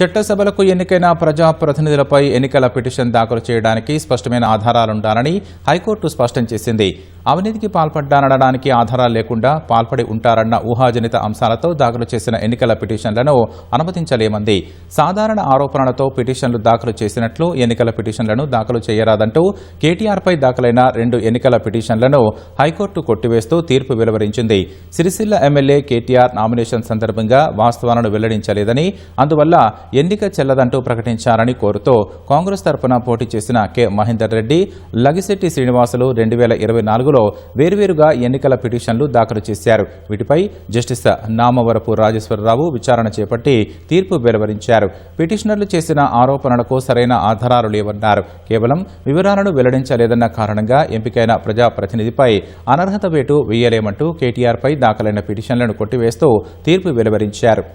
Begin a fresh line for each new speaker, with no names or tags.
చట్టసభలకు ఎన్నికైన ప్రజాప్రతినిధులపై ఎన్నికల పిటిషన్ దాఖలు చేయడానికి స్పష్టమైన ఆధారాలుండాలని హైకోర్టు స్పష్టం చేసింది. అవినీతికి పాల్పడ్డానడానికి ఆధారాలు లేకుండా పాల్పడి ఉంటారన్న ఊహాజనిత అంశాలతో దాఖలు చేసిన ఎన్నికల పిటిషన్లను అనుమతించలేమంది. సాధారణ ఆరోపణలతో పిటిషన్లు దాఖలు చేసినట్లు ఎన్నికల పిటిషన్లను దాఖలు చేయరాదంటూ కేటీఆర్పై దాఖలైన 2 ఎన్నికల పిటిషన్లను హైకోర్టు కొట్టివేస్తూ తీర్పు వెలువరించింది. సిరిసిల్ల ఎమ్మెల్యే కేటీఆర్ నామినేషన్ సందర్భంగా వాస్తవాలను వెల్లడించలేదని, అందువల్ల ఎన్నిక చెల్లదంటూ ప్రకటించారని కోరుతూ కాంగ్రెస్ తరపున పోటీ చేసిన కె మహేందర్ రెడ్డి, లగిశెట్టి శ్రీనివాసులు 2024లో వేర్వేరుగా ఎన్నికల పిటిషన్లు దాఖలు చేశారు. వీటిపై జస్టిస్ నామవరపు రాజేశ్వరరావు విచారణ చేపట్టి తీర్పు వెలువరించారు. పిటిషనర్లు చేసిన ఆరోపణలకు సరైన ఆధారాలు లేవన్నారు. కేవలం వివరాలను వెల్లడించలేదన్న కారణంగా ఎంపికైన ప్రజాప్రతినిధిపై అనర్హత వేటు వేయలేమంటూ కేటీఆర్పై దాఖలైన పిటిషన్లను కొట్టివేస్తూ తీర్పు వెలువరించారు.